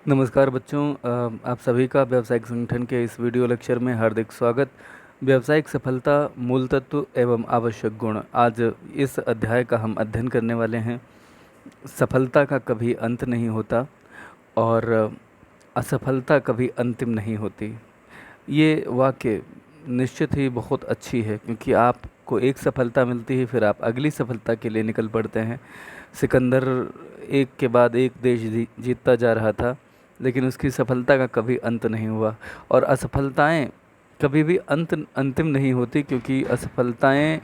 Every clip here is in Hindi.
नमस्कार बच्चों, आप सभी का व्यावसायिक संगठन के इस वीडियो लेक्चर में हार्दिक स्वागत। व्यावसायिक सफलता, मूल तत्व एवं आवश्यक गुण। आज इस अध्याय का हम अध्ययन करने वाले हैं। सफलता का कभी अंत नहीं होता और असफलता कभी अंतिम नहीं होती। ये वाक्य निश्चित ही बहुत अच्छी है, क्योंकि आपको एक सफलता मिलती है, फिर आप अगली सफलता के लिए निकल पड़ते हैं। सिकंदर एक के बाद एक देश जीतता जा रहा था, लेकिन उसकी सफलता का कभी अंत नहीं हुआ। और असफलताएं कभी भी अंतिम नहीं होती, क्योंकि असफलताएं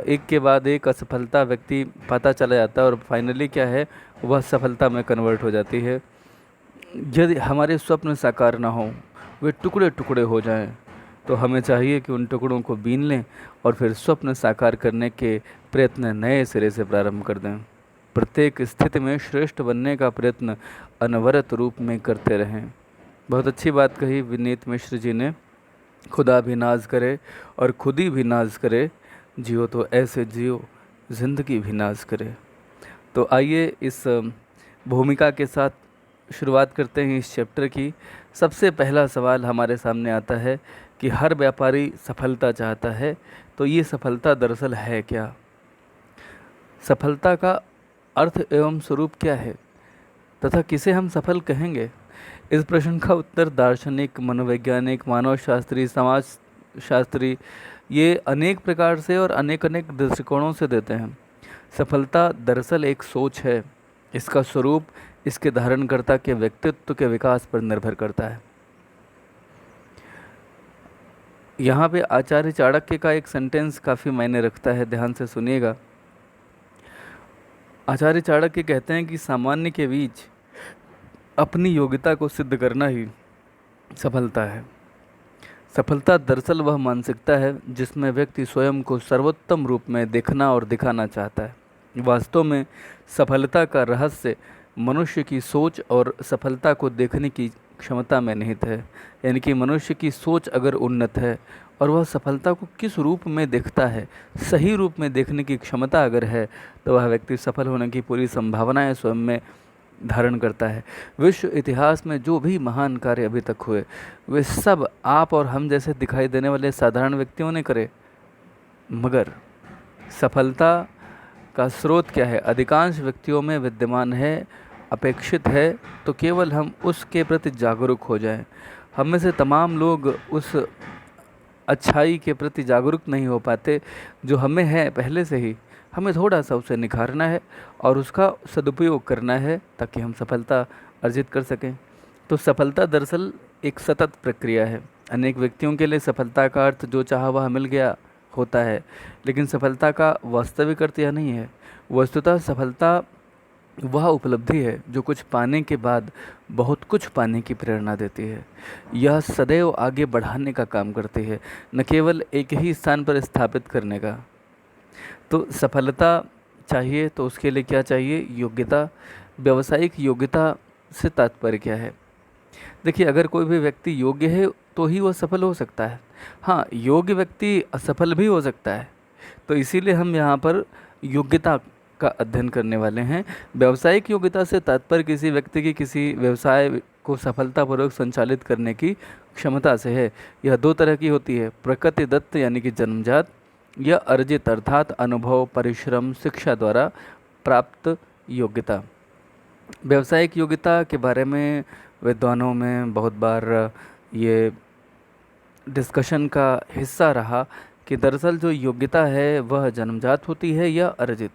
एक के बाद एक असफलता व्यक्ति पाता चला जाता है और फाइनली क्या है, वह सफलता में कन्वर्ट हो जाती है। यदि हमारे स्वप्न साकार ना हों, वे टुकड़े टुकड़े हो जाएं, तो हमें चाहिए कि उन टुकड़ों को बीन लें और फिर स्वप्न साकार करने के प्रयत्न नए सिरे से प्रारंभ कर दें। प्रत्येक स्थिति में श्रेष्ठ बनने का प्रयत्न अनवरत रूप में करते रहें। बहुत अच्छी बात कही विनीत मिश्र जी ने। खुदा भी नाज करे और खुद ही भी नाज करे, जियो तो ऐसे जियो जिंदगी भी नाज करे। तो आइए इस भूमिका के साथ शुरुआत करते हैं इस चैप्टर की। सबसे पहला सवाल हमारे सामने आता है कि हर व्यापारी सफलता चाहता है, तो ये सफलता दरअसल है क्या? सफलता का अर्थ एवं स्वरूप क्या है तथा किसे हम सफल कहेंगे? इस प्रश्न का उत्तर दार्शनिक, मनोवैज्ञानिक, मानव शास्त्री, समाज शास्त्री ये अनेक प्रकार से और अनेक अनेक दृष्टिकोणों से देते हैं। सफलता दरअसल एक सोच है। इसका स्वरूप इसके धारणकर्ता के व्यक्तित्व के विकास पर निर्भर करता है। यहाँ पे आचार्य चाणक्य का एक सेंटेंस काफ़ी मायने रखता है, ध्यान से सुनिएगा। आचार्य चाणक्य कहते हैं कि सामान्य के बीच अपनी योग्यता को सिद्ध करना ही सफलता है। सफलता दरअसल वह मानसिकता है जिसमें व्यक्ति स्वयं को सर्वोत्तम रूप में देखना और दिखाना चाहता है। वास्तव में सफलता का रहस्य मनुष्य की सोच और सफलता को देखने की क्षमता में निहित है। यानी कि मनुष्य की सोच अगर उन्नत है और वह सफलता को किस रूप में देखता है, सही रूप में देखने की क्षमता अगर है, तो वह व्यक्ति सफल होने की पूरी संभावनाएं स्वयं में धारण करता है। विश्व इतिहास में जो भी महान कार्य अभी तक हुए, वे सब आप और हम जैसे दिखाई देने वाले साधारण व्यक्तियों ने करे। मगर सफलता का स्रोत क्या है? अधिकांश व्यक्तियों में विद्यमान है, अपेक्षित है, तो केवल हम उसके प्रति जागरूक हो जाएं। हम में से तमाम लोग उस अच्छाई के प्रति जागरूक नहीं हो पाते जो हमें है पहले से ही। हमें थोड़ा सा उसे निखारना है और उसका सदुपयोग करना है, ताकि हम सफलता अर्जित कर सकें। तो सफलता दरअसल एक सतत प्रक्रिया है। अनेक व्यक्तियों के लिए सफलता का अर्थ जो चाहा वह मिल गया होता है, लेकिन सफलता का वास्तविक अर्थ यह नहीं है। वस्तुतः सफलता वह उपलब्धि है जो कुछ पाने के बाद बहुत कुछ पाने की प्रेरणा देती है। यह सदैव आगे बढ़ाने का काम करती है, न केवल एक ही स्थान पर स्थापित करने का। तो सफलता चाहिए तो उसके लिए क्या चाहिए? योग्यता। व्यावसायिक योग्यता से तात्पर्य क्या है? देखिए, अगर कोई भी व्यक्ति योग्य है तो ही वह सफल हो सकता है। हाँ, योग्य व्यक्ति असफल भी हो सकता है। तो इसीलिए हम यहाँ पर योग्यता का अध्ययन करने वाले हैं। व्यावसायिक योग्यता से तात्पर्य किसी व्यक्ति की किसी व्यवसाय को सफलतापूर्वक संचालित करने की क्षमता से है। यह दो तरह की होती है, प्रकृति दत्त यानी कि जन्मजात, या अर्जित अर्थात अनुभव, परिश्रम, शिक्षा द्वारा प्राप्त योग्यता। व्यावसायिक योग्यता के बारे में विद्वानों में बहुत बार ये डिस्कशन का हिस्सा रहा कि दरअसल जो योग्यता है वह जन्मजात होती है या अर्जित।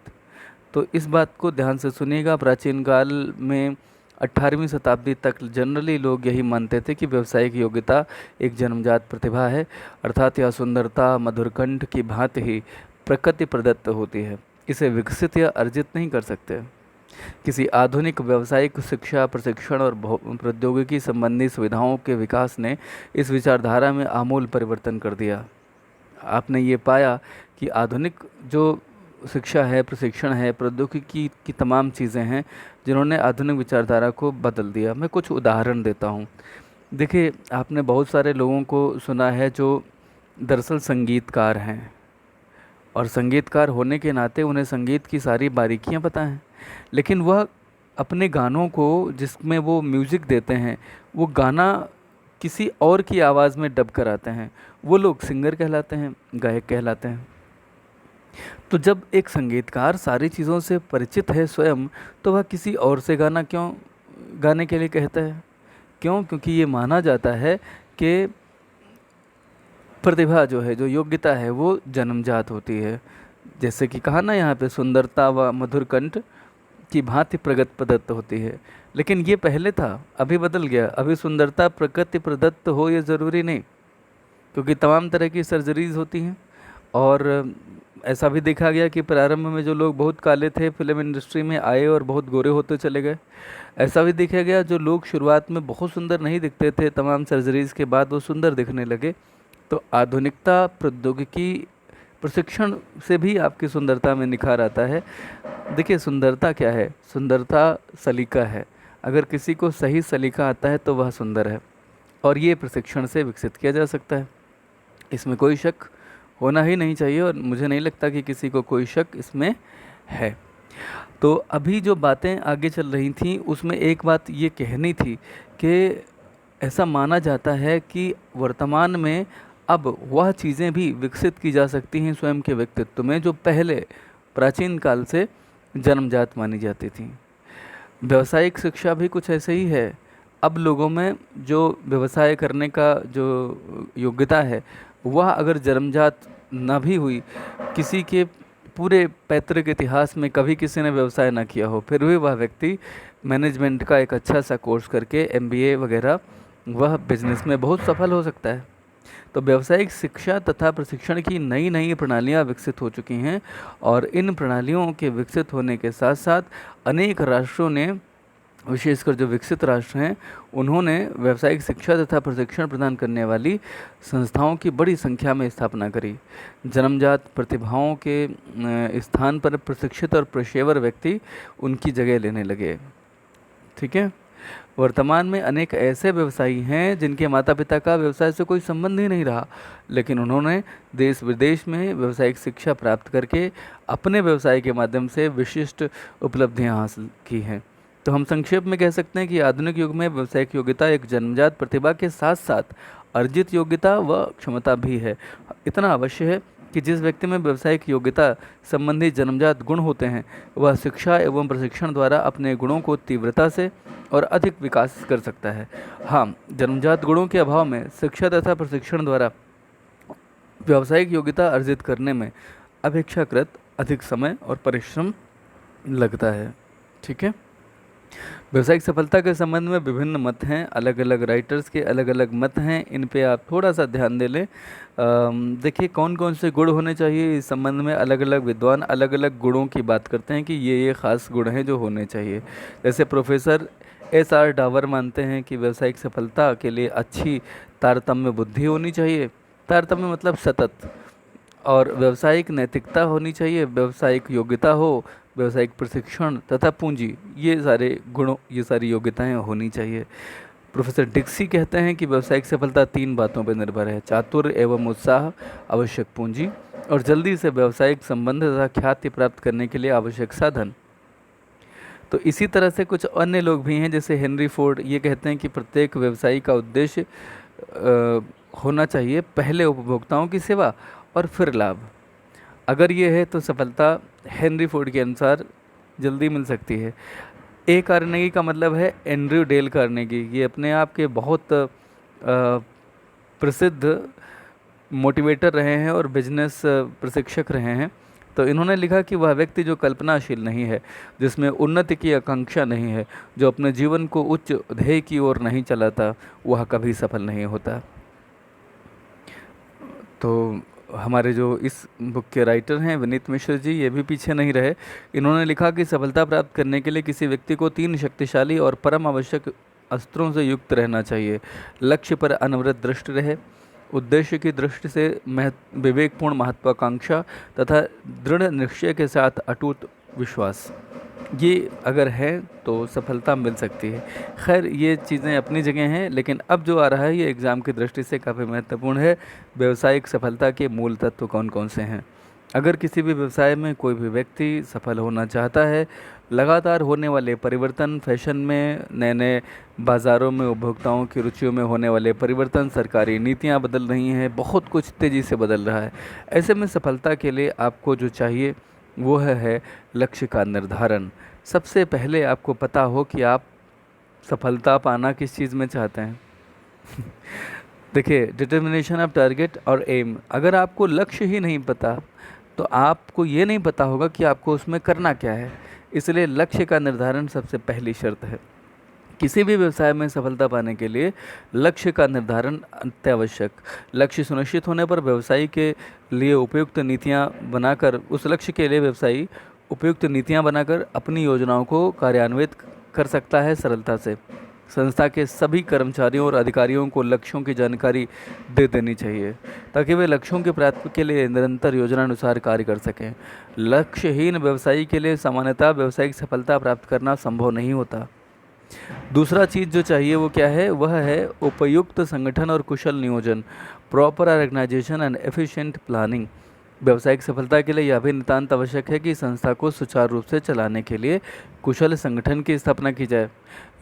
तो इस बात को ध्यान से सुनिएगा। प्राचीन काल में 18वीं शताब्दी तक जनरली लोग यही मानते थे कि व्यावसायिक योग्यता एक जन्मजात प्रतिभा है, अर्थात यह सुंदरता, मधुरकंठ की भांति ही प्रकृति प्रदत्त होती है। इसे विकसित या अर्जित नहीं कर सकते। किसी आधुनिक व्यावसायिक शिक्षा, प्रशिक्षण और प्रौद्योगिकी संबंधी सुविधाओं के विकास ने इस विचारधारा में आमूल परिवर्तन कर दिया। आपने ये पाया कि आधुनिक जो शिक्षा है, प्रशिक्षण है, प्रौद्योगिकी की तमाम चीज़ें हैं जिन्होंने आधुनिक विचारधारा को बदल दिया। मैं कुछ उदाहरण देता हूँ। देखिए, आपने बहुत सारे लोगों को सुना है जो दरअसल संगीतकार हैं, और संगीतकार होने के नाते उन्हें संगीत की सारी बारीकियां पता हैं, लेकिन वह अपने गानों को जिसमें वो म्यूज़िक देते हैं, वो गाना किसी और की आवाज़ में डब कराते हैं, वो लोग सिंगर कहलाते हैं, गायक कहलाते हैं। तो जब एक संगीतकार सारी चीज़ों से परिचित है स्वयं, तो वह किसी और से गाना क्यों गाने के लिए कहता है? क्यों? क्योंकि ये माना जाता है कि प्रतिभा जो है, जो योग्यता है, वो जन्मजात होती है। जैसे कि कहा ना यहाँ पे, सुंदरता व मधुर कंठ की भांति प्रगत प्रदत्त होती है। लेकिन ये पहले था, अभी बदल गया। अभी सुंदरता प्रकृति प्रदत्त हो ये ज़रूरी नहीं, क्योंकि तमाम तरह की सर्जरीज होती हैं। और ऐसा भी देखा गया कि प्रारंभ में जो लोग बहुत काले थे, फिल्म इंडस्ट्री में आए और बहुत गोरे होते चले गए। ऐसा भी देखा गया जो लोग शुरुआत में बहुत सुंदर नहीं दिखते थे, तमाम सर्जरीज के बाद वो सुंदर दिखने लगे। तो आधुनिकता, प्रौद्योगिकी, प्रशिक्षण से भी आपकी सुंदरता में निखार आता है। देखिए, सुंदरता क्या है? सुंदरता सलीका है। अगर किसी को सही सलीका आता है तो वह सुंदर है, और ये प्रशिक्षण से विकसित किया जा सकता है। इसमें कोई शक होना ही नहीं चाहिए, और मुझे नहीं लगता कि किसी को कोई शक इसमें है। तो अभी जो बातें आगे चल रही थी, उसमें एक बात ये कहनी थी कि ऐसा माना जाता है कि वर्तमान में अब वह चीज़ें भी विकसित की जा सकती हैं स्वयं के व्यक्तित्व में, जो पहले प्राचीन काल से जन्मजात मानी जाती थी। व्यवसायिक शिक्षा भी कुछ ऐसे ही है। अब लोगों में जो व्यवसाय करने का जो योग्यता है, वह अगर जन्मजात न भी हुई, किसी के पूरे पैतृक इतिहास में कभी किसी ने व्यवसाय ना किया हो, फिर भी वह व्यक्ति मैनेजमेंट का एक अच्छा सा कोर्स करके, एमबीए वगैरह, वह बिजनेस में बहुत सफल हो सकता है। तो व्यावसायिक शिक्षा तथा प्रशिक्षण की नई नई प्रणालियां विकसित हो चुकी हैं, और इन प्रणालियों के विकसित होने के साथ साथ अनेक राष्ट्रों ने, विशेषकर जो विकसित राष्ट्र हैं, उन्होंने व्यावसायिक शिक्षा तथा प्रशिक्षण प्रदान करने वाली संस्थाओं की बड़ी संख्या में स्थापना करी। जन्मजात प्रतिभाओं के स्थान पर प्रशिक्षित और पेशेवर व्यक्ति उनकी जगह लेने लगे। ठीक है। वर्तमान में अनेक ऐसे व्यवसायी हैं जिनके माता पिता का व्यवसाय से कोई संबंध ही नहीं रहा, लेकिन उन्होंने देश विदेश में व्यावसायिक शिक्षा प्राप्त करके अपने व्यवसाय के माध्यम से विशिष्ट उपलब्धियां हासिल की हैं। तो हम संक्षेप में कह सकते हैं कि आधुनिक युग में व्यावसायिक योग्यता एक जन्मजात प्रतिभा के साथ साथ अर्जित योग्यता व क्षमता भी है। इतना अवश्य है कि जिस व्यक्ति में व्यावसायिक योग्यता संबंधी जन्मजात गुण होते हैं, वह शिक्षा एवं प्रशिक्षण द्वारा अपने गुणों को तीव्रता से और अधिक विकास कर सकता है। हाँ, जन्मजात गुणों के अभाव में शिक्षा तथा प्रशिक्षण द्वारा व्यावसायिक योग्यता अर्जित करने में अपेक्षाकृत अधिक समय और परिश्रम लगता है। ठीक है। व्यावसायिक सफलता के संबंध में विभिन्न मत हैं, अलग अलग राइटर्स के अलग अलग मत हैं। इन पे आप थोड़ा सा ध्यान दे लें। देखिए, कौन कौन से गुण होने चाहिए, इस संबंध में अलग अलग विद्वान अलग अलग गुणों की बात करते हैं कि ये ख़ास गुण हैं जो होने चाहिए। जैसे प्रोफेसर SR डावर मानते हैं कि व्यावसायिक सफलता के लिए अच्छी तारतम्य बुद्धि होनी चाहिए। तारतम्य मतलब सतत। और व्यावसायिक नैतिकता होनी चाहिए, व्यावसायिक योग्यता हो, व्यावसायिक प्रशिक्षण तथा पूंजी, ये सारे गुणों, ये सारी योग्यताएं होनी चाहिए। प्रोफेसर डिक्सी कहते हैं कि व्यावसायिक सफलता 3 बातों पर निर्भर है: चातुर्य एवं उत्साह, आवश्यक पूंजी, और जल्दी से व्यावसायिक संबंध तथा ख्याति प्राप्त करने के लिए आवश्यक साधन। तो इसी तरह से कुछ अन्य लोग भी हैं, जैसे हेनरी फोर्ड, ये कहते हैं कि प्रत्येक व्यवसायी का उद्देश्य होना चाहिए पहले उपभोक्ताओं की सेवा और फिर लाभ। अगर ये है तो सफलता हेनरी फोर्ड के अनुसार जल्दी मिल सकती है। ए कार्नेगी का मतलब है एंड्रयू डेल कार्नेगी। ये अपने आप के बहुत प्रसिद्ध मोटिवेटर रहे हैं और बिजनेस प्रशिक्षक रहे हैं। तो इन्होंने लिखा कि वह व्यक्ति जो कल्पनाशील नहीं है, जिसमें उन्नति की आकांक्षा नहीं है, जो अपने जीवन को उच्च ध्येय की ओर नहीं चलाता, वह कभी सफल नहीं होता। तो हमारे जो इस बुक के राइटर हैं विनीत मिश्र जी, ये भी पीछे नहीं रहे। इन्होंने लिखा कि सफलता प्राप्त करने के लिए किसी व्यक्ति को 3 शक्तिशाली और परम आवश्यक अस्त्रों से युक्त रहना चाहिए: लक्ष्य पर अनवरत दृष्टि रहे, उद्देश्य की दृष्टि से विवेकपूर्ण महत्वाकांक्षा तथा दृढ़ निश्चय के साथ अटूट विश्वास। ये अगर है तो सफलता मिल सकती है। खैर, ये चीज़ें अपनी जगह हैं, लेकिन अब जो आ रहा है ये एग्ज़ाम की दृष्टि से काफ़ी महत्वपूर्ण है। व्यावसायिक सफलता के मूल तत्व कौन कौन से हैं? अगर किसी भी व्यवसाय में कोई भी व्यक्ति सफल होना चाहता है लगातार होने वाले परिवर्तन, फैशन में नए नए बाज़ारों में उपभोक्ताओं की रुचियों में होने वाले परिवर्तन, सरकारी नीतियां बदल रही हैं, बहुत कुछ तेज़ी से बदल रहा है। ऐसे में सफलता के लिए आपको जो चाहिए वो है लक्ष्य का निर्धारण। सबसे पहले आपको पता हो कि आप सफलता पाना किस चीज़ में चाहते हैं। देखिए, डिटर्मिनेशन ऑफ टारगेट और एम, अगर आपको लक्ष्य ही नहीं पता तो आपको ये नहीं पता होगा कि आपको उसमें करना क्या है। इसलिए लक्ष्य का निर्धारण सबसे पहली शर्त है। किसी भी व्यवसाय में सफलता पाने के लिए लक्ष्य का निर्धारण अत्यावश्यक। लक्ष्य सुनिश्चित होने पर व्यवसायी के लिए उपयुक्त नीतियां बनाकर उस लक्ष्य के लिए व्यवसायी उपयुक्त नीतियां बनाकर अपनी योजनाओं को कार्यान्वित कर सकता है सरलता से। संस्था के सभी कर्मचारियों और अधिकारियों को लक्ष्यों की जानकारी दे देनी चाहिए ताकि वे लक्ष्यों की प्राप्ति के लिए निरंतर योजनानुसार कार्य कर सकें। लक्ष्यहीन व्यवसायी के लिए सामान्यतः व्यावसायिक सफलता प्राप्त करना संभव नहीं होता। दूसरा चीज़ जो चाहिए वो क्या है, वह है उपयुक्त संगठन और कुशल नियोजन, proper organisation and efficient planning. व्यावसायिक सफलता के लिए यह भी नितांत आवश्यक है कि संस्था को सुचारू रूप से चलाने के लिए कुशल संगठन की स्थापना की जाए,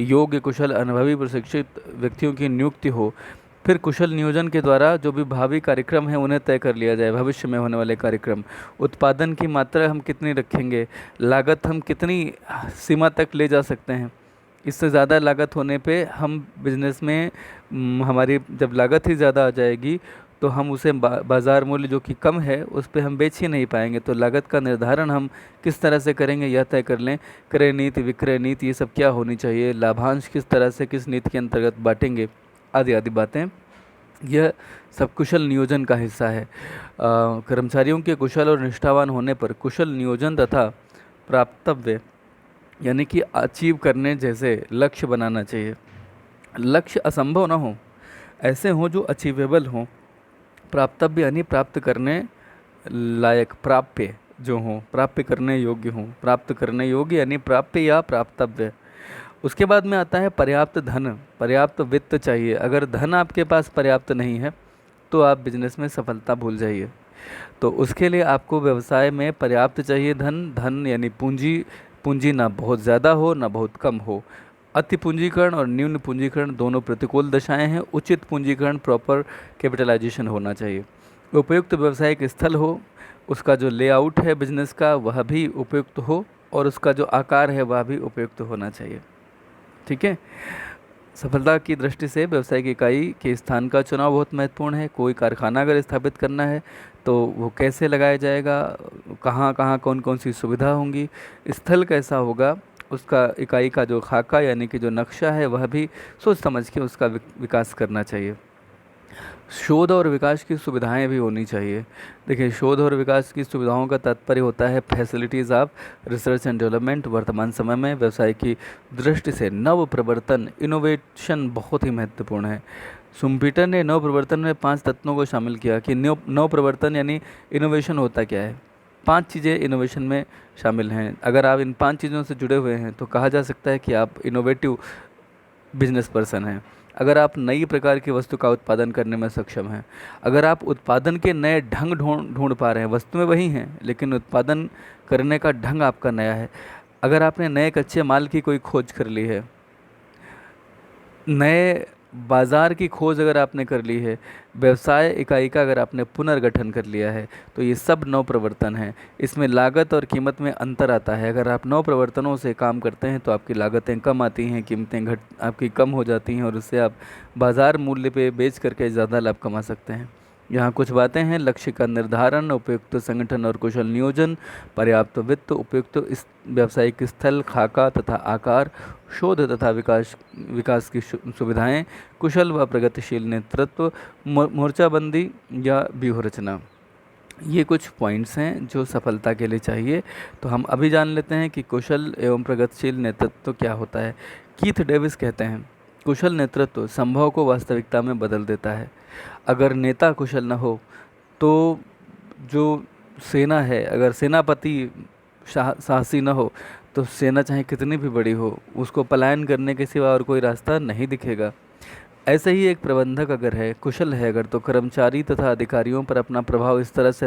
योग्य कुशल अनुभवी प्रशिक्षित व्यक्तियों की नियुक्ति हो, फिर कुशल नियोजन के द्वारा जो भी भावी कार्यक्रम हैं उन्हें तय कर लिया जाए। भविष्य में होने वाले कार्यक्रम, उत्पादन की मात्रा हम कितनी रखेंगे, लागत हम कितनी सीमा तक ले जा सकते हैं। इससे ज़्यादा लागत होने पे हम बिजनेस में हमारी जब लागत ही ज़्यादा आ जाएगी तो हम उसे बाज़ार मूल्य जो कि कम है उस पे हम बेच ही नहीं पाएंगे। तो लागत का निर्धारण हम किस तरह से करेंगे यह तय कर लें। क्रय नीति, विक्रय नीति, ये सब क्या होनी चाहिए, लाभांश किस तरह से किस नीति के अंतर्गत बांटेंगे, आदि आदि बातें, यह सब कुशल नियोजन का हिस्सा है। कर्मचारियों के कुशल और निष्ठावान होने पर कुशल नियोजन तथा प्राप्तव्य यानी कि अचीव करने जैसे लक्ष्य बनाना चाहिए। लक्ष्य असंभव ना हो, ऐसे हों जो अचीवेबल हों। प्राप्तव्य यानी प्राप्त करने लायक, प्राप्य जो हों, प्राप्य करने योग्य हों। प्राप्त करने योग्य यानी प्राप्य या प्राप्तव्य। उसके बाद में आता है पर्याप्त धन, पर्याप्त वित्त चाहिए। अगर धन आपके पास पर्याप्त नहीं है तो आप बिजनेस में सफलता भूल जाइए। तो उसके लिए आपको व्यवसाय में पर्याप्त चाहिए धन। धन यानी पूंजी, पूंजी ना बहुत ज़्यादा हो ना बहुत कम हो। अति पूंजीकरण और न्यून पूंजीकरण दोनों प्रतिकूल दशाएं हैं। उचित पूंजीकरण, प्रॉपर कैपिटलाइजेशन होना चाहिए। उपयुक्त व्यवसायिक स्थल हो, उसका जो लेआउट है बिजनेस का वह भी उपयुक्त हो और उसका जो आकार है वह भी उपयुक्त होना चाहिए। ठीक है। सफलता की दृष्टि से व्यावसायिक इकाई के स्थान का चुनाव बहुत महत्वपूर्ण है। कोई कारखाना अगर स्थापित करना है तो वो कैसे लगाया जाएगा, कहाँ कहाँ कौन कौन सी सुविधा होंगी, स्थल कैसा होगा, उसका इकाई का जो खाका यानी कि जो नक्शा है वह भी सोच समझ के उसका विकास करना चाहिए। शोध और विकास की सुविधाएं भी होनी चाहिए। देखिए, शोध और विकास की सुविधाओं का तात्पर्य होता है facilities of research and development. वर्तमान समय में व्यवसाय की दृष्टि से नव प्रवर्तन, इनोवेशन बहुत ही महत्वपूर्ण है। सुम्पीटर ने नव प्रवर्तन में 5 तत्वों को शामिल किया कि नव प्रवर्तन यानी इनोवेशन होता क्या है। 5 चीज़ें इनोवेशन में शामिल हैं। अगर आप इन 5 चीज़ों से जुड़े हुए हैं तो कहा जा सकता है कि आप इनोवेटिव बिजनेस पर्सन हैं। अगर आप नई प्रकार की वस्तु का उत्पादन करने में सक्षम हैं, अगर आप उत्पादन के नए ढंग ढूंढ पा रहे हैं, वस्तुएं वही हैं लेकिन उत्पादन करने का ढंग आपका नया है, अगर आपने नए कच्चे माल की कोई खोज कर ली है, नए बाज़ार की खोज अगर आपने कर ली है, व्यवसाय इकाई का अगर आपने पुनर्गठन कर लिया है, तो ये सब नव प्रवर्तन हैं। इसमें लागत और कीमत में अंतर आता है। अगर आप नव प्रवर्तनों से काम करते हैं तो आपकी लागतें कम आती हैं, कीमतें आपकी कम हो जाती हैं और उससे आप बाज़ार मूल्य पे बेच करके ज़्यादा लाभ कमा सकते हैं। यहाँ कुछ बातें हैं। लक्ष्य का निर्धारण, उपयुक्त संगठन और कुशल नियोजन, पर्याप्त वित्त, उपयुक्त व्यावसायिक स्थल, खाका तथा आकार, शोध तथा विकास की सुविधाएं, कुशल व प्रगतिशील नेतृत्व, मोर्चाबंदी या व्यूह रचना। ये कुछ पॉइंट्स हैं जो सफलता के लिए चाहिए। तो हम अभी जान लेते हैं कि कुशल एवं प्रगतिशील नेतृत्व क्या होता है। कीथ डेविस कहते हैं, कुशल नेतृत्व संभव को वास्तविकता में बदल देता है। अगर नेता कुशल न हो तो जो सेना है, अगर सेनापति साहसी न हो तो सेना चाहे कितनी भी बड़ी हो उसको पलायन करने के सिवा और कोई रास्ता नहीं दिखेगा। ऐसे ही एक प्रबंधक अगर है, कुशल है अगर, तो कर्मचारी तथा अधिकारियों पर अपना प्रभाव इस तरह से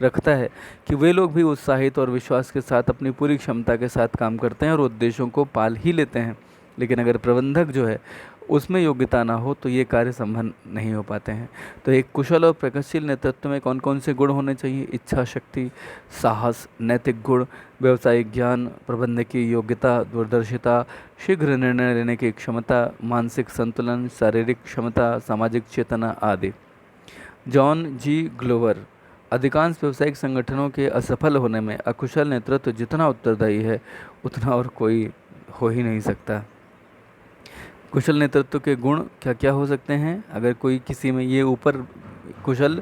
रखता है कि वे लोग भी उत्साहित और विश्वास के साथ अपनी पूरी क्षमता के साथ काम करते हैं और उद्देश्यों को पाल ही लेते हैं। लेकिन अगर प्रबंधक जो है उसमें योग्यता ना हो तो ये कार्य संभव नहीं हो पाते हैं। तो एक कुशल और प्रगतिशील नेतृत्व में कौन कौन से गुण होने चाहिए? इच्छा शक्ति, साहस, नैतिक गुण, व्यावसायिक ज्ञान, प्रबंधकीय योग्यता, दूरदर्शिता, शीघ्र निर्णय लेने की क्षमता, मानसिक संतुलन, शारीरिक क्षमता, सामाजिक चेतना आदि। जॉन जी ग्लोवर। अधिकांश व्यावसायिक संगठनों के असफल होने में अकुशल नेतृत्व जितना उत्तरदायी है उतना और कोई हो ही नहीं सकता। कुशल नेतृत्व के गुण क्या क्या हो सकते हैं? अगर कोई किसी में ये ऊपर कुशल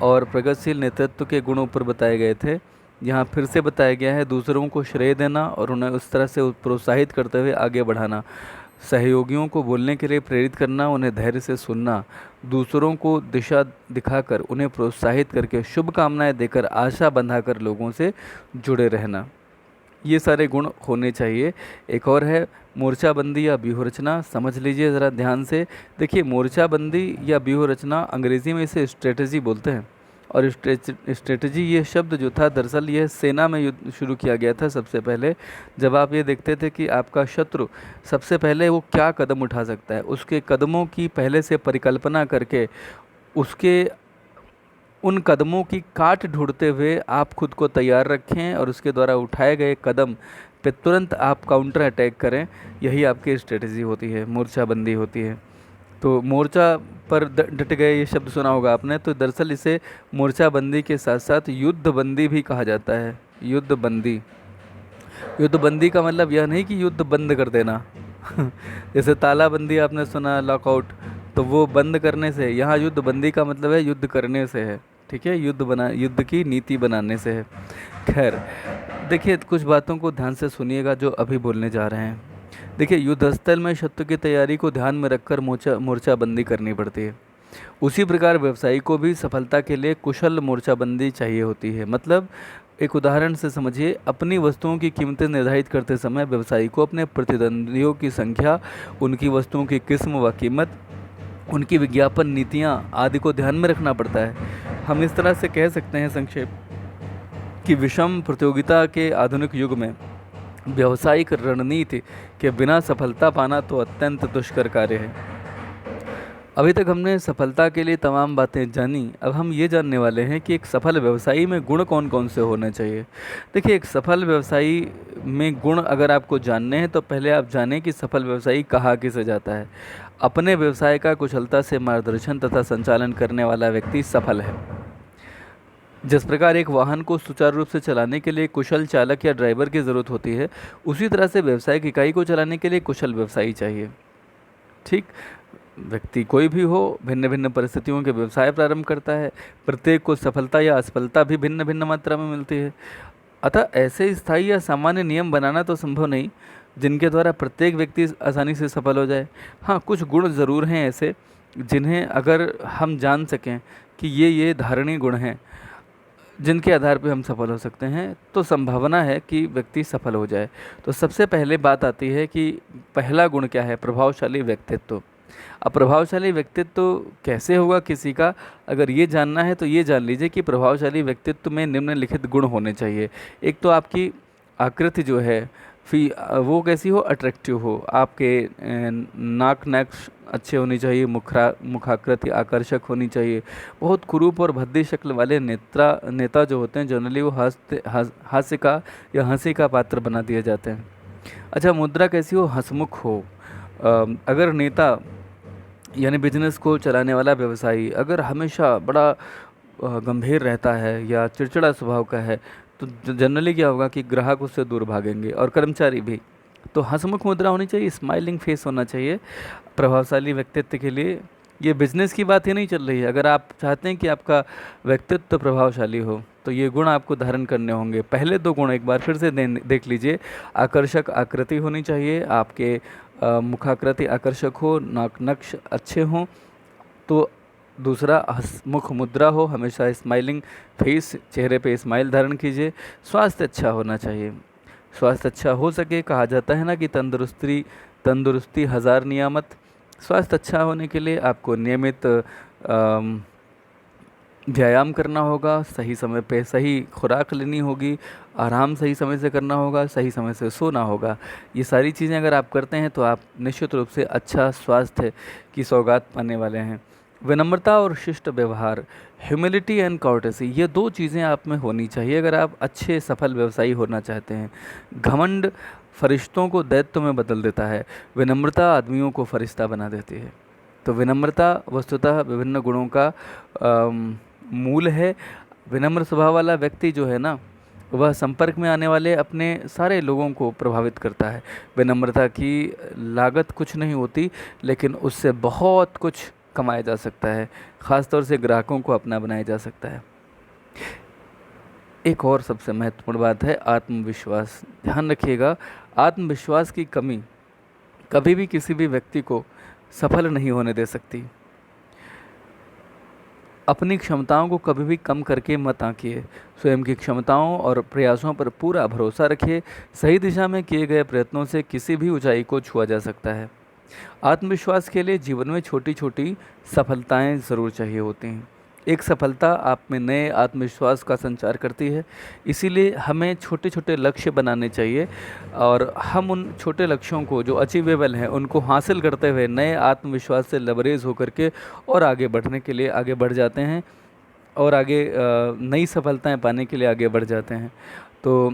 और प्रगतिशील नेतृत्व के गुण ऊपर बताए गए थे, यहाँ फिर से बताया गया है दूसरों को श्रेय देना और उन्हें उस तरह से प्रोत्साहित करते हुए आगे बढ़ाना, सहयोगियों को बोलने के लिए प्रेरित करना, उन्हें धैर्य से सुनना, दूसरों को दिशा दिखाकर उन्हें प्रोत्साहित करके शुभकामनाएं देकर आशा बंधाकर लोगों से जुड़े रहना, ये सारे गुण होने चाहिए। एक और है मोर्चाबंदी या व्यूह रचना। समझ लीजिए ज़रा ध्यान से। देखिए, मोर्चाबंदी या व्यूह रचना, अंग्रेज़ी में इसे स्ट्रेटजी बोलते हैं। और स्ट्रेटजी ये शब्द जो था, दरअसल यह सेना में युद्ध शुरू किया गया था सबसे पहले। जब आप ये देखते थे कि आपका शत्रु सबसे पहले वो क्या कदम उठा सकता है, उसके कदमों की पहले से परिकल्पना करके उसके उन कदमों की काट ढूंढते हुए आप खुद को तैयार रखें और उसके द्वारा उठाए गए कदम पे तुरंत आप काउंटर अटैक करें। यही आपकी स्ट्रेटजी होती है, मोर्चाबंदी होती है। तो मोर्चा पर डट गए, ये शब्द सुना होगा आपने। तो दरअसल इसे मोर्चाबंदी के साथ साथ युद्धबंदी भी कहा जाता है। युद्धबंदी, युद्धबंदी का मतलब यह नहीं कि युद्ध बंद कर देना जैसे तालाबंदी आपने सुना, लॉकआउट, तो वो बंद करने से। यहाँ युद्धबंदी का मतलब है युद्ध करने से है। ठीक है, युद्ध की नीति बनाने से है। खैर, देखिए कुछ बातों को ध्यान से सुनिएगा जो अभी बोलने जा रहे हैं। देखिए, युद्धस्थल में शत्रु की तैयारी को ध्यान में रखकर मोर्चाबंदी करनी पड़ती है। उसी प्रकार व्यवसायी को भी सफलता के लिए कुशल मोर्चाबंदी चाहिए होती है। मतलब एक उदाहरण से समझिए, अपनी वस्तुओं की कीमतें निर्धारित करते समय व्यवसायी को अपने प्रतिद्वंदियों की संख्या, उनकी वस्तुओं की किस्म व कीमत, उनकी विज्ञापन नीतियाँ आदि को ध्यान में रखना पड़ता है। हम इस तरह से कह सकते हैं संक्षेप कि विषम प्रतियोगिता के आधुनिक युग में व्यावसायिक रणनीति के बिना सफलता पाना तो अत्यंत दुष्कर कार्य है। अभी तक हमने सफलता के लिए तमाम बातें जानी। अब हम ये जानने वाले हैं कि एक सफल व्यवसायी में गुण कौन कौन से होने चाहिए। देखिए, एक सफल व्यवसायी में गुण अगर आपको जानने हैं तो पहले आप जानें कि सफल व्यवसायी कहाँ किसे जाता है। अपने व्यवसाय का कुशलता से मार्गदर्शन तथा संचालन करने वाला व्यक्ति सफल है। जिस प्रकार एक वाहन को सुचारू रूप से चलाने के लिए कुशल चालक या ड्राइवर की ज़रूरत होती है, उसी तरह से व्यावसायिक इकाई को चलाने के लिए कुशल व्यवसायी चाहिए। ठीक, व्यक्ति कोई भी हो, भिन्न भिन्न परिस्थितियों के व्यवसाय प्रारंभ करता है। प्रत्येक को सफलता या असफलता भी भिन्न भिन्न मात्रा में मिलती है। अतः ऐसे स्थायी या सामान्य नियम बनाना तो संभव नहीं जिनके द्वारा प्रत्येक व्यक्ति आसानी से सफल हो जाए। हाँ, कुछ गुण ज़रूर हैं ऐसे जिन्हें अगर हम जान सकें कि ये धारणीय गुण हैं जिनके आधार पर हम सफल हो सकते हैं, तो संभावना है कि व्यक्ति सफल हो जाए। तो सबसे पहले बात आती है कि पहला गुण क्या है? प्रभावशाली व्यक्तित्व। अब प्रभावशाली व्यक्तित्व कैसे होगा किसी का, अगर ये जानना है तो ये जान लीजिए कि प्रभावशाली व्यक्तित्व में निम्नलिखित गुण होने चाहिए। एक तो आपकी आकृति जो है वो कैसी हो? अट्रैक्टिव हो। आपके नाक अच्छे होनी चाहिए, मुखाकृति आकर्षक होनी चाहिए। बहुत कुरूप और भद्दी शक्ल वाले नेता जो होते हैं जनरली वो हास्य का या हंसी का पात्र बना दिए जाते हैं। अच्छा, मुद्रा कैसी हो? हंसमुख हो। अगर नेता यानी बिजनेस को चलाने वाला व्यवसायी अगर हमेशा बड़ा गंभीर रहता है या चिड़चिड़ा स्वभाव का है तो जनरली क्या होगा कि ग्राहक उससे दूर भागेंगे और कर्मचारी भी। तो हंसमुख मुद्रा होनी चाहिए, स्माइलिंग फेस होना चाहिए प्रभावशाली व्यक्तित्व के लिए। ये बिजनेस की बात ही नहीं चल रही है। अगर आप चाहते हैं कि आपका व्यक्तित्व प्रभावशाली हो तो ये गुण आपको धारण करने होंगे। पहले दो गुण एक बार फिर से देख लीजिए। आकर्षक आकृति होनी चाहिए, आपके मुखाकृति आकर्षक हो, नाक नक्श अच्छे हों। तो दूसरा हंसमुख मुद्रा हो, हमेशा स्माइलिंग फेस, चेहरे पे स्माइल धारण कीजिए। स्वास्थ्य अच्छा होना चाहिए। स्वास्थ्य अच्छा हो सके, कहा जाता है ना कि तंदुरुस्ती हज़ार नियामत। स्वास्थ्य अच्छा होने के लिए आपको नियमित व्यायाम करना होगा, सही समय पे सही खुराक लेनी होगी, आराम सही समय से करना होगा, सही समय से सोना होगा। ये सारी चीज़ें अगर आप करते हैं तो आप निश्चित रूप से अच्छा स्वास्थ्य की सौगात पाने वाले हैं। विनम्रता और शिष्ट व्यवहार, ह्यूमिलिटी एंड कॉर्टेसी, ये दो चीज़ें आप में होनी चाहिए अगर आप अच्छे सफल व्यवसायी होना चाहते हैं। घमंड फरिश्तों को दैत्य में बदल देता है, विनम्रता आदमियों को फरिश्ता बना देती है। तो विनम्रता वस्तुतः विभिन्न गुणों का मूल है। विनम्र स्वभाव वाला व्यक्ति जो है ना, वह संपर्क में आने वाले अपने सारे लोगों को प्रभावित करता है। विनम्रता की लागत कुछ नहीं होती, लेकिन उससे बहुत कुछ कमाया जा सकता है, ख़ासतौर से ग्राहकों को अपना बनाया जा सकता है। एक और सबसे महत्वपूर्ण बात है आत्मविश्वास। ध्यान रखिएगा, आत्मविश्वास की कमी कभी भी किसी भी व्यक्ति को सफल नहीं होने दे सकती। अपनी क्षमताओं को कभी भी कम करके मत आंकिए। स्वयं की क्षमताओं और प्रयासों पर पूरा भरोसा रखिए। सही दिशा में किए गए प्रयत्नों से किसी भी ऊंचाई को छुआ जा सकता है। आत्मविश्वास के लिए जीवन में छोटी छोटी सफलताएं ज़रूर चाहिए होती हैं। एक सफलता आप में नए आत्मविश्वास का संचार करती है। इसीलिए हमें छोटे छोटे लक्ष्य बनाने चाहिए और हम उन छोटे लक्ष्यों को जो अचीवेबल हैं उनको हासिल करते हुए नए आत्मविश्वास से लबरेज होकर के और आगे बढ़ने के लिए आगे बढ़ जाते हैं और आगे नई सफलताएं पाने के लिए आगे बढ़ जाते हैं। तो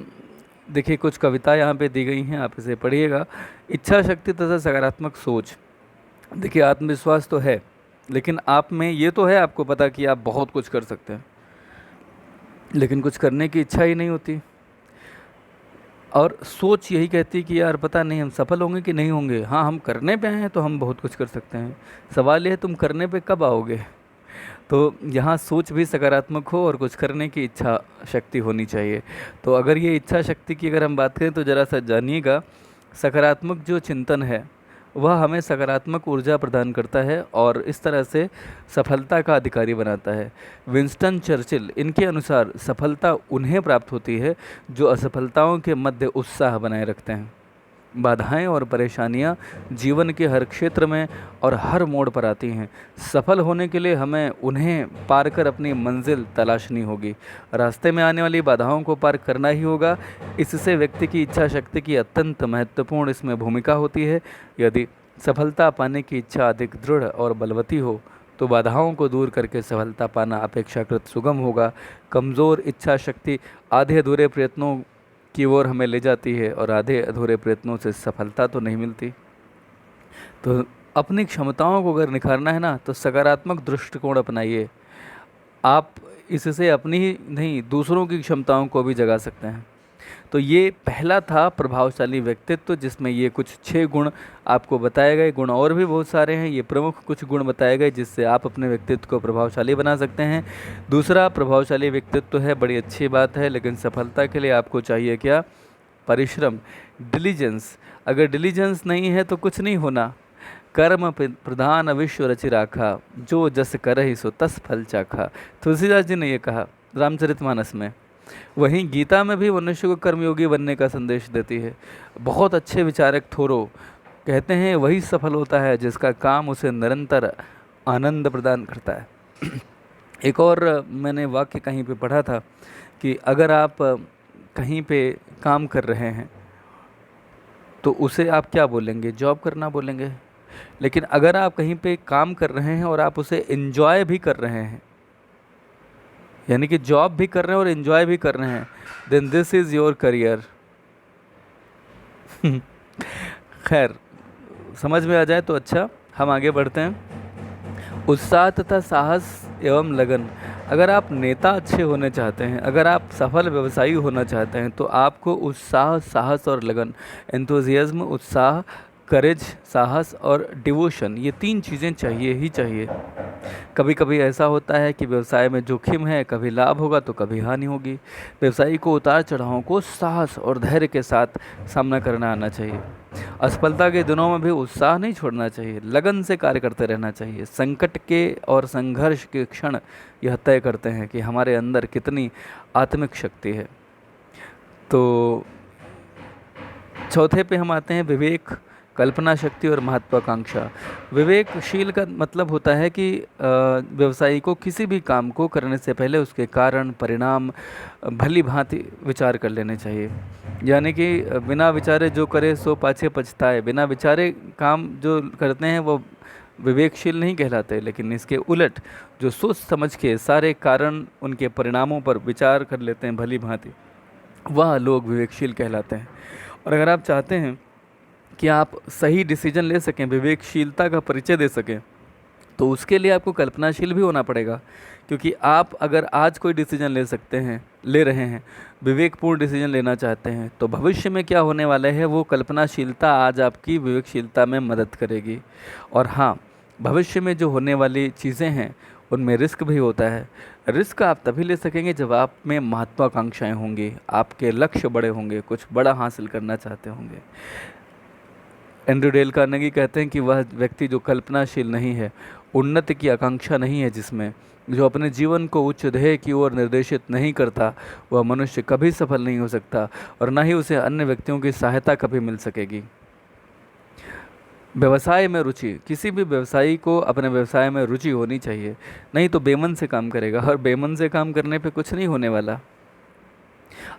देखिए, कुछ कविता यहाँ पे दी गई हैं, आप इसे पढ़िएगा। इच्छा शक्ति तथा सकारात्मक सोच। देखिए, आत्मविश्वास तो है, लेकिन आप में ये तो है, आपको पता कि आप बहुत कुछ कर सकते हैं, लेकिन कुछ करने की इच्छा ही नहीं होती। और सोच यही कहती कि यार पता नहीं हम सफल होंगे कि नहीं होंगे। हाँ, हम करने पे आए हैं तो हम बहुत कुछ कर सकते हैं, सवाल ये है तुम करने पे कब आओगे। तो यहाँ सोच भी सकारात्मक हो और कुछ करने की इच्छा शक्ति होनी चाहिए। तो अगर ये इच्छा शक्ति की अगर हम बात करें तो ज़रा सा जानिएगा, सकारात्मक जो चिंतन है वह हमें सकारात्मक ऊर्जा प्रदान करता है और इस तरह से सफलता का अधिकारी बनाता है। विंस्टन चर्चिल, इनके अनुसार सफलता उन्हें प्राप्त होती है जो असफलताओं के मध्य उत्साह बनाए रखते हैं। बाधाएं और परेशानियां जीवन के हर क्षेत्र में और हर मोड़ पर आती हैं। सफल होने के लिए हमें उन्हें पार कर अपनी मंजिल तलाशनी होगी। रास्ते में आने वाली बाधाओं को पार करना ही होगा। इससे व्यक्ति की इच्छा शक्ति की अत्यंत महत्वपूर्ण इसमें भूमिका होती है। यदि सफलता पाने की इच्छा अधिक दृढ़ और बलवती हो तो बाधाओं को दूर करके सफलता पाना अपेक्षाकृत सुगम होगा। कमज़ोर इच्छा शक्ति आधे अधूरे प्रयत्नों की ओर हमें ले जाती है और आधे अधूरे प्रयत्नों से सफलता तो नहीं मिलती। तो अपनी क्षमताओं को अगर निखारना है ना, तो सकारात्मक दृष्टिकोण अपनाइए। आप इससे अपनी ही नहीं दूसरों की क्षमताओं को भी जगा सकते हैं। तो ये पहला था प्रभावशाली व्यक्तित्व, जिसमें ये कुछ 6 गुण आपको बताए गए। गुण और भी बहुत सारे हैं, ये प्रमुख कुछ गुण बताए गए जिससे आप अपने व्यक्तित्व को प्रभावशाली बना सकते हैं। दूसरा प्रभावशाली व्यक्तित्व है, बड़ी अच्छी बात है, लेकिन सफलता के लिए आपको चाहिए क्या? परिश्रम, डिलीजेंस। अगर डिलीजेंस नहीं है तो कुछ नहीं होना। कर्म प्रधान विश्व रचि राखा, जो जस करहि सो तस फल चाखा। तुलसीदास जी ने ये कहा रामचरितमानस में। वहीं गीता में भी मनुष्य को कर्मयोगी बनने का संदेश देती है। बहुत अच्छे विचारक थोरो कहते हैं वही सफल होता है जिसका काम उसे निरंतर आनंद प्रदान करता है। एक और मैंने वाक्य कहीं पे पढ़ा था कि अगर आप कहीं पे काम कर रहे हैं तो उसे आप क्या बोलेंगे? जॉब करना बोलेंगे। लेकिन अगर आप कहीं पे काम कर रहे हैं और आप उसे एंजॉय भी कर रहे हैं, यानी कि जॉब भी कर रहे हैं और एंजॉय भी कर रहे हैं, then this is your career. खैर, समझ में आ जाए तो अच्छा। हम आगे बढ़ते हैं। उत्साह तथा साहस एवं लगन। अगर आप नेता अच्छे होने चाहते हैं, अगर आप सफल व्यवसायी होना चाहते हैं, तो आपको उत्साह, साहस और लगन, एंथुजियाज्म, उत्साह, करेज, साहस और डिवोशन, ये 3 चीज़ें चाहिए ही चाहिए। कभी कभी ऐसा होता है कि व्यवसाय में जोखिम है, कभी लाभ होगा तो कभी हानि होगी। व्यवसायी को उतार चढ़ावों को साहस और धैर्य के साथ सामना करना आना चाहिए। असफलता के दिनों में भी उत्साह नहीं छोड़ना चाहिए, लगन से कार्य करते रहना चाहिए। संकट के और संघर्ष के क्षण यह तय करते हैं कि हमारे अंदर कितनी आत्मिक शक्ति है। तो चौथे पे हम आते हैं विवेक, कल्पना शक्ति और महत्वाकांक्षा। विवेकशील का मतलब होता है कि व्यवसायी को किसी भी काम को करने से पहले उसके कारण परिणाम भली भांति विचार कर लेने चाहिए। यानी कि बिना विचारे जो करे सो पाछे पछताए। बिना विचारे काम जो करते हैं वो विवेकशील नहीं कहलाते, लेकिन इसके उलट जो सोच समझ के सारे कारण उनके परिणामों पर विचार कर लेते हैं भली भांति, वह लोग विवेकशील कहलाते हैं। और अगर आप चाहते हैं कि आप सही डिसीजन ले सकें, विवेकशीलता का परिचय दे सकें, तो उसके लिए आपको कल्पनाशील भी होना पड़ेगा। क्योंकि आप अगर आज कोई डिसीजन ले रहे हैं, विवेकपूर्ण डिसीजन लेना चाहते हैं, तो भविष्य में क्या होने वाला है वो कल्पनाशीलता आज आपकी विवेकशीलता में मदद करेगी। और हाँ, भविष्य में जो होने वाली चीज़ें हैं उनमें रिस्क भी होता है। रिस्क आप तभी ले सकेंगे जब आप में महत्वाकांक्षाएं होंगी, आपके लक्ष्य बड़े होंगे, कुछ बड़ा हासिल करना चाहते होंगे। एंड्रयू डेल कार्नेगी कहते हैं कि वह व्यक्ति जो कल्पनाशील नहीं है, उन्नति की आकांक्षा नहीं है जिसमें, जो अपने जीवन को उच्च ध्येय की ओर निर्देशित नहीं करता, वह मनुष्य कभी सफल नहीं हो सकता और न ही उसे अन्य व्यक्तियों की सहायता कभी मिल सकेगी। व्यवसाय में रुचि। किसी भी व्यवसायी को अपने व्यवसाय में रुचि होनी चाहिए, नहीं तो बेमन से काम करेगा, और बेमन से काम करने पे कुछ नहीं होने वाला।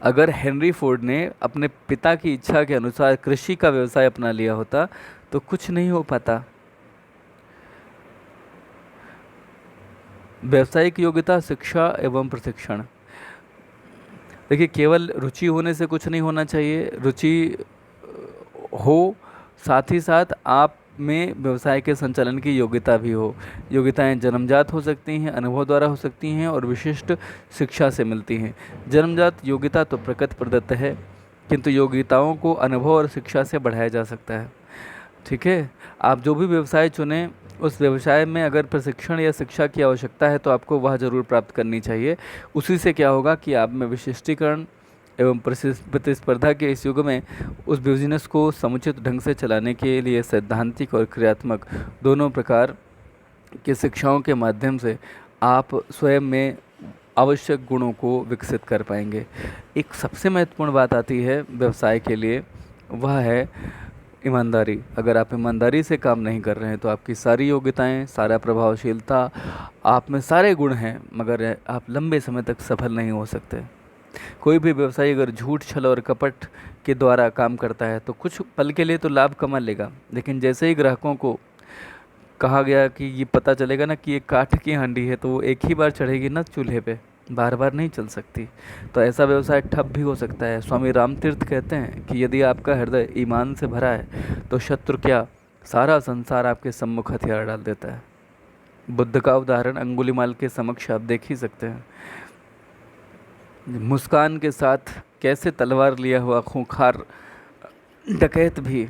अगर हेनरी फोर्ड ने अपने पिता की इच्छा के अनुसार कृषि का व्यवसाय अपना लिया होता तो कुछ नहीं हो पाता। व्यावसायिक योग्यता, शिक्षा एवं प्रशिक्षण। देखिए, केवल रुचि होने से कुछ नहीं होना चाहिए। रुचि हो, साथ ही साथ आप में व्यवसाय के संचालन की योग्यता भी हो। योग्यताएं जन्मजात हो सकती हैं, अनुभव द्वारा हो सकती हैं और विशिष्ट शिक्षा से मिलती हैं। जन्मजात योग्यता तो प्रकृति प्रदत्त है, किंतु योग्यताओं को अनुभव और शिक्षा से बढ़ाया जा सकता है। ठीक है, आप जो भी व्यवसाय चुनें, उस व्यवसाय में अगर प्रशिक्षण या शिक्षा की आवश्यकता है तो आपको वह ज़रूर प्राप्त करनी चाहिए। उसी से क्या होगा कि आप में विशिष्टीकरण एवं प्रतिस्पर्धा के इस युग में उस बिजनेस को समुचित ढंग से चलाने के लिए सैद्धांतिक और क्रियात्मक दोनों प्रकार की शिक्षाओं के माध्यम से आप स्वयं में आवश्यक गुणों को विकसित कर पाएंगे। एक सबसे महत्वपूर्ण बात आती है व्यवसाय के लिए, वह है ईमानदारी। अगर आप ईमानदारी से काम नहीं कर रहे हैं तो आपकी सारी योग्यताएं, सारा प्रभावशीलता, आप में सारे गुण हैं, मगर आप लंबे समय तक सफल नहीं हो सकते। कोई भी व्यवसायी अगर झूठ, छल और कपट के द्वारा काम करता है तो कुछ पल के लिए तो लाभ कमा लेगा, लेकिन जैसे ही ग्राहकों को कहा गया कि ये पता चलेगा ना कि ये काठ की हांडी है, तो वो एक ही बार चढ़ेगी ना चूल्हे पे, बार बार नहीं चल सकती। तो ऐसा व्यवसाय ठप भी हो सकता है। स्वामी रामतीर्थ कहते हैं कि यदि आपका हृदय ईमान से भरा है तो शत्रु क्या, सारा संसार आपके सम्मुख हथियार डाल देता है। बुद्ध का उदाहरण अंगुलीमाल के समक्ष आप देख ही सकते हैं। मुस्कान के साथ कैसे तलवार लिया हुआ खूंखार डकैत भी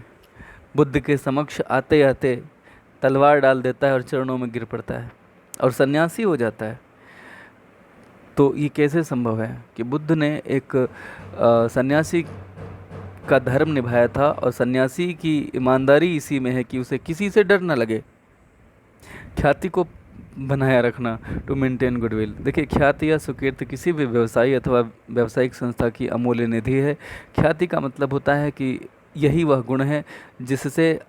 बुद्ध के समक्ष आते आते तलवार डाल देता है और चरणों में गिर पड़ता है और सन्यासी हो जाता है। तो ये कैसे संभव है कि बुद्ध ने एक सन्यासी का धर्म निभाया था, और सन्यासी की ईमानदारी इसी में है कि उसे किसी से डर न लगे, ख्याति को बनाया रखना, टू मेंटेन गुडविल। देखिए, ख्याति या सुकीर्ति किसी भी व्यवसायी अथवा व्यावसायिक संस्था की अमूल्य निधि है। ख्याति का मतलब होता है कि यही वह गुण है जिससे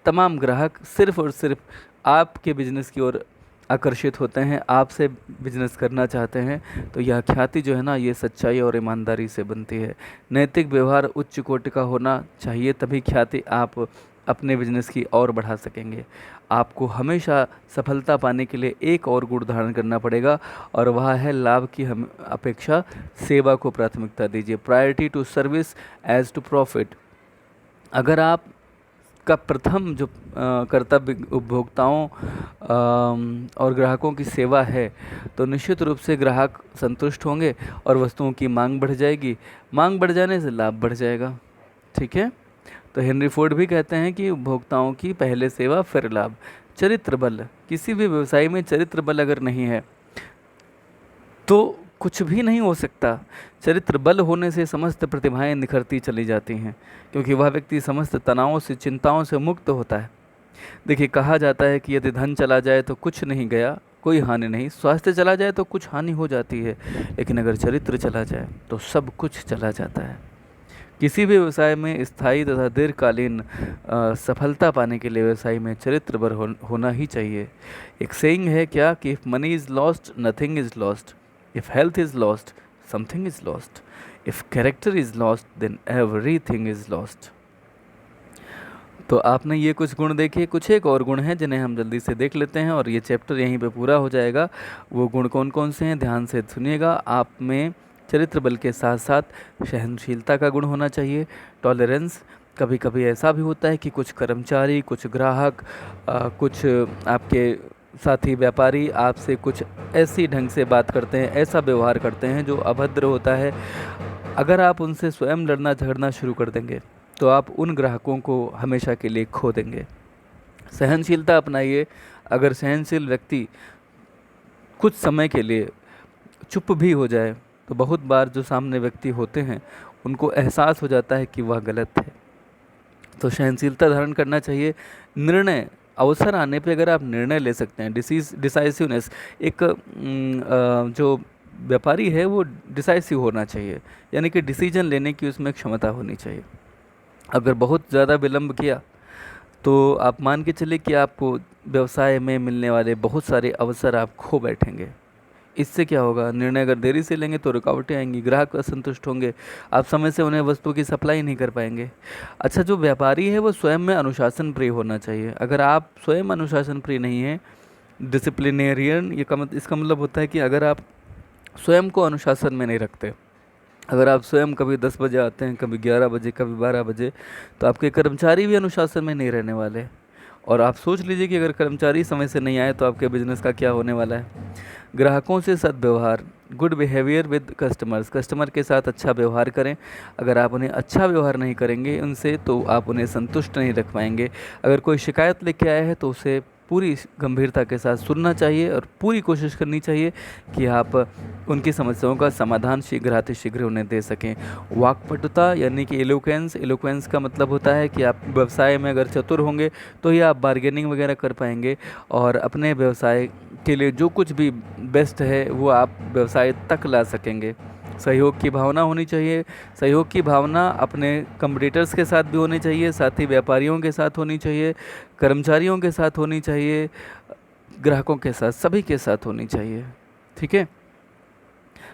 तमाम ग्राहक सिर्फ और सिर्फ आपके बिजनेस की ओर आकर्षित होते हैं, आपसे बिजनेस करना चाहते हैं। तो यह ख्याति जो है ना, ये सच्चाई और ईमानदारी से बनती है। नैतिक व्यवहार उच्च कोटि का होना चाहिए, तभी ख्याति आप अपने बिजनेस की और बढ़ा सकेंगे। आपको हमेशा सफलता पाने के लिए एक और गुण धारण करना पड़ेगा, और वह है लाभ की अपेक्षा सेवा को प्राथमिकता दीजिए। Priority to service as to profit. अगर आप का प्रथम जो कर्तव्य उपभोक्ताओं और ग्राहकों की सेवा है, तो निश्चित रूप से ग्राहक संतुष्ट होंगे और वस्तुओं की मांग बढ़ जाएगी। मांग बढ़ जाने से लाभ बढ़ जाएगा। ठीक है, तो हेनरी फोर्ड भी कहते हैं कि उपभोक्ताओं की पहले सेवा फिर लाभ। चरित्र बल। किसी भी व्यवसाय में चरित्र बल अगर नहीं है तो कुछ भी नहीं हो सकता। चरित्र बल होने से समस्त प्रतिभाएं निखरती चली जाती हैं, क्योंकि वह व्यक्ति समस्त तनावों से, चिंताओं से मुक्त होता है। देखिए, कहा जाता है कि यदि धन चला जाए तो कुछ नहीं गया, कोई हानि नहीं। स्वास्थ्य चला जाए तो कुछ हानि हो जाती है, लेकिन अगर चरित्र चला जाए तो सब कुछ चला जाता है। किसी भी व्यवसाय में स्थायी तथा दीर्घकालीन सफलता पाने के लिए व्यवसाय में चरित्रवर होना ही चाहिए। एक सेइंग है क्या कि if money is lost nothing is lost, if health is lost something is lost, if character is lost then everything is lost. तो आपने ये कुछ गुण देखे, कुछ एक और गुण हैं जिन्हें हम जल्दी से देख लेते हैं और ये चैप्टर यहीं पे पूरा हो जाएगा। वो गुण कौन कौन से हैं ध्यान से सुनिएगा। आप में चरित्र बल के साथ साथ सहनशीलता का गुण होना चाहिए, टॉलरेंस। कभी कभी ऐसा भी होता है कि कुछ कर्मचारी, कुछ ग्राहक, कुछ आपके साथी व्यापारी आपसे कुछ ऐसी ढंग से बात करते हैं, ऐसा व्यवहार करते हैं जो अभद्र होता है। अगर आप उनसे स्वयं लड़ना झगड़ना शुरू कर देंगे तो आप उन ग्राहकों को हमेशा के लिए खो देंगे। सहनशीलता अपनाइए। अगर सहनशील व्यक्ति कुछ समय के लिए चुप भी हो जाए तो बहुत बार जो सामने व्यक्ति होते हैं उनको एहसास हो जाता है कि वह गलत है। तो सहनशीलता धारण करना चाहिए। निर्णय, अवसर आने पे अगर आप निर्णय ले सकते हैं, डिसाइसिवनेस, एक जो व्यापारी है वो डिसाइसिव होना चाहिए, यानी कि डिसीजन लेने की उसमें क्षमता होनी चाहिए। अगर बहुत ज़्यादा विलंब किया तो आप मान के चले कि आपको व्यवसाय में मिलने वाले बहुत सारे अवसर आप खो बैठेंगे। इससे क्या होगा, निर्णय अगर देरी से लेंगे तो रुकावटें आएंगी, ग्राहक असंतुष्ट होंगे, आप समय से उन्हें वस्तु की सप्लाई नहीं कर पाएंगे। अच्छा, जो व्यापारी है वो स्वयं में अनुशासन प्रिय होना चाहिए। अगर आप स्वयं अनुशासन प्रिय नहीं हैं, डिसिप्लिनेरियन, इसका मतलब होता है कि अगर आप स्वयं को अनुशासन में नहीं रखते, अगर आप स्वयं कभी 10 बजे आते हैं, कभी 11 बजे, कभी 12 बजे, तो आपके कर्मचारी भी अनुशासन में नहीं रहने वाले। और आप सोच लीजिए कि अगर कर्मचारी समय से नहीं आए तो आपके बिजनेस का क्या होने वाला है। ग्राहकों से सद्व्यवहार, good behaviour with customers, customer के साथ अच्छा व्यवहार करें। अगर आप उन्हें अच्छा व्यवहार नहीं करेंगे उनसे तो आप उन्हें संतुष्ट नहीं रख पाएंगे। अगर कोई शिकायत लेके आया है तो उसे पूरी गंभीरता के साथ सुनना चाहिए और पूरी कोशिश करनी चाहिए कि आप उनकी समस्याओं का समाधान शीघ्र उन्हें दे सकें। वाक्पटुता यानी कि एलोक्वेंस, एलोक्वेंस का मतलब होता है कि आप व्यवसाय में अगर चतुर होंगे तो ही आप बार्गेनिंग वगैरह कर पाएंगे और अपने व्यवसाय के लिए जो कुछ भी बेस्ट है वो आप व्यवसाय तक ला सकेंगे। सहयोग की भावना होनी चाहिए। सहयोग की भावना अपने कॉम्पिटिटर्स के साथ भी होनी चाहिए, साथ ही व्यापारियों के साथ होनी चाहिए, कर्मचारियों के साथ होनी चाहिए, ग्राहकों के साथ, सभी के साथ होनी चाहिए। ठीक है।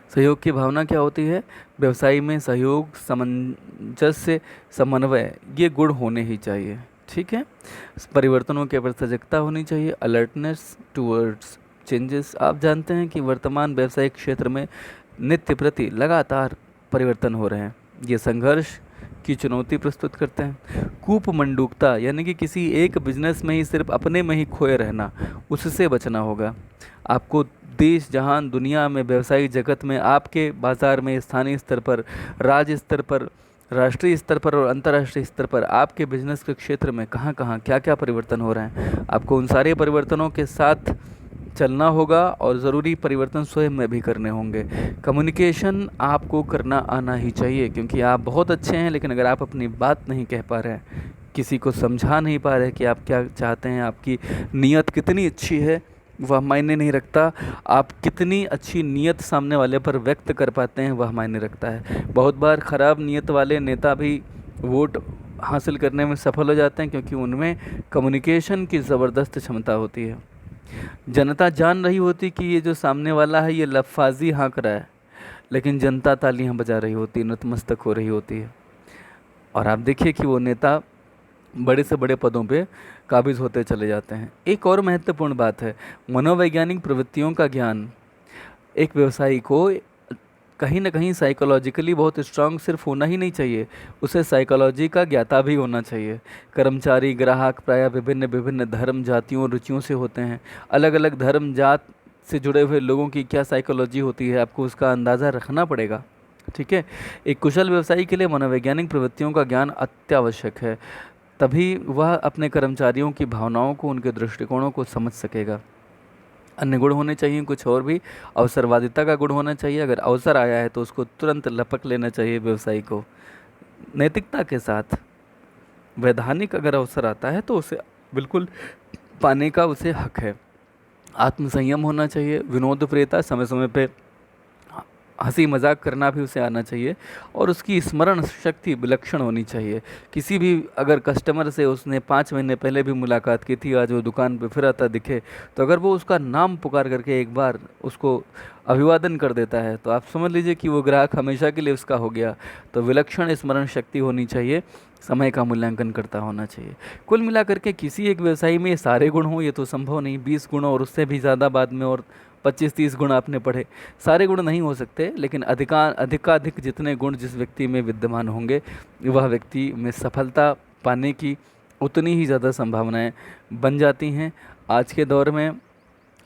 सहयोग की भावना क्या होती है? व्यवसाय में सहयोग, सामंजस्य, समन्वय, ये गुण होने ही चाहिए। ठीक है। परिवर्तनों के प्रति सजगता होनी चाहिए, अलर्टनेस टूवर्ड्स चेंजेस। आप जानते हैं कि वर्तमान व्यावसायिक क्षेत्र में नित्य प्रति लगातार परिवर्तन हो रहे हैं, ये संघर्ष की चुनौती प्रस्तुत करते हैं। कूपमंडूकता यानी कि किसी एक बिजनेस में ही सिर्फ अपने में ही खोए रहना, उससे बचना होगा। आपको देश जहान दुनिया में, व्यवसायिक जगत में, आपके बाज़ार में, स्थानीय स्तर पर, राज्य स्तर पर, राष्ट्रीय स्तर पर और अंतर्राष्ट्रीय स्तर पर आपके बिजनेस के क्षेत्र में कहाँ कहाँ क्या क्या परिवर्तन हो रहे हैं, आपको उन सारे परिवर्तनों के साथ चलना होगा और ज़रूरी परिवर्तन स्वयं में भी करने होंगे। कम्युनिकेशन आपको करना आना ही चाहिए, क्योंकि आप बहुत अच्छे हैं लेकिन अगर आप अपनी बात नहीं कह पा रहे हैं, किसी को समझा नहीं पा रहे कि आप क्या चाहते हैं, आपकी नीयत कितनी अच्छी है वह मायने नहीं रखता, आप कितनी अच्छी नीयत सामने वाले पर व्यक्त कर पाते हैं वह मायने रखता है। बहुत बार ख़राब नीयत वाले नेता भी वोट हासिल करने में सफल हो जाते हैं क्योंकि उनमें कम्युनिकेशन की ज़बरदस्त क्षमता होती है। जनता जान रही होती कि ये जो सामने वाला है ये लफाजी हाँक रहा है, लेकिन जनता तालियां बजा रही होती, नतमस्तक हो रही होती है। और आप देखिए कि वो नेता बड़े से बड़े पदों पे काबिज होते चले जाते हैं। एक और महत्वपूर्ण बात है, मनोवैज्ञानिक प्रवृत्तियों का ज्ञान। एक व्यवसायी को कहीं ना कहीं साइकोलॉजिकली बहुत स्ट्रांग सिर्फ होना ही नहीं चाहिए, उसे साइकोलॉजी का ज्ञाता भी होना चाहिए। कर्मचारी, ग्राहक प्रायः विभिन्न विभिन्न धर्म, जातियों, रुचियों से होते हैं। अलग अलग धर्म, जात से जुड़े हुए लोगों की क्या साइकोलॉजी होती है, आपको उसका अंदाज़ा रखना पड़ेगा। ठीक है। एक कुशल व्यवसायी के लिए मनोवैज्ञानिक प्रवृत्तियों का ज्ञान अत्यावश्यक है, तभी वह अपने कर्मचारियों की भावनाओं को, उनके दृष्टिकोणों को समझ सकेगा। अन्य गुण होने चाहिए कुछ और भी। अवसरवादिता का गुण होना चाहिए, अगर अवसर आया है तो उसको तुरंत लपक लेना चाहिए व्यवसायी को। नैतिकता के साथ वैधानिक अगर अवसर आता है तो उसे बिल्कुल पाने का उसे हक है। आत्मसंयम होना चाहिए। विनोद प्रियता, समय समय पे हंसी मजाक करना भी उसे आना चाहिए और उसकी स्मरण शक्ति विलक्षण होनी चाहिए। किसी भी अगर कस्टमर से उसने 5 महीने पहले भी मुलाकात की थी, आज वो दुकान पे फिर आता दिखे, तो अगर वो उसका नाम पुकार करके एक बार उसको अभिवादन कर देता है तो आप समझ लीजिए कि वो ग्राहक हमेशा के लिए उसका हो गया। तो विलक्षण स्मरण शक्ति होनी चाहिए, समय का मूल्यांकन करता होना चाहिए। कुल मिलाकर के किसी एक व्यवसायी में ये सारे गुण हों ये तो संभव नहीं, 20 गुण और उससे भी ज़्यादा बाद में और 25-30 गुण आपने पढ़े, सारे गुण नहीं हो सकते, लेकिन अधिकाधिक जितने गुण जिस व्यक्ति में विद्यमान होंगे वह व्यक्ति में सफलता पाने की उतनी ही ज़्यादा संभावनाएं बन जाती हैं। आज के दौर में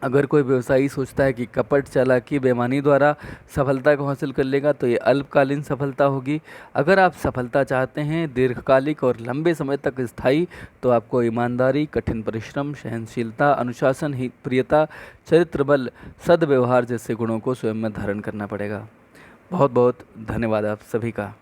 अगर कोई व्यवसायी सोचता है कि कपट चालाकी बेईमानी द्वारा सफलता को हासिल कर लेगा तो ये अल्पकालीन सफलता होगी। अगर आप सफलता चाहते हैं दीर्घकालिक और लंबे समय तक स्थायी, तो आपको ईमानदारी, कठिन परिश्रम, सहनशीलता, अनुशासन, हित प्रियता, चरित्र बल, सद्व्यवहार जैसे गुणों को स्वयं में धारण करना पड़ेगा। बहुत बहुत धन्यवाद आप सभी का।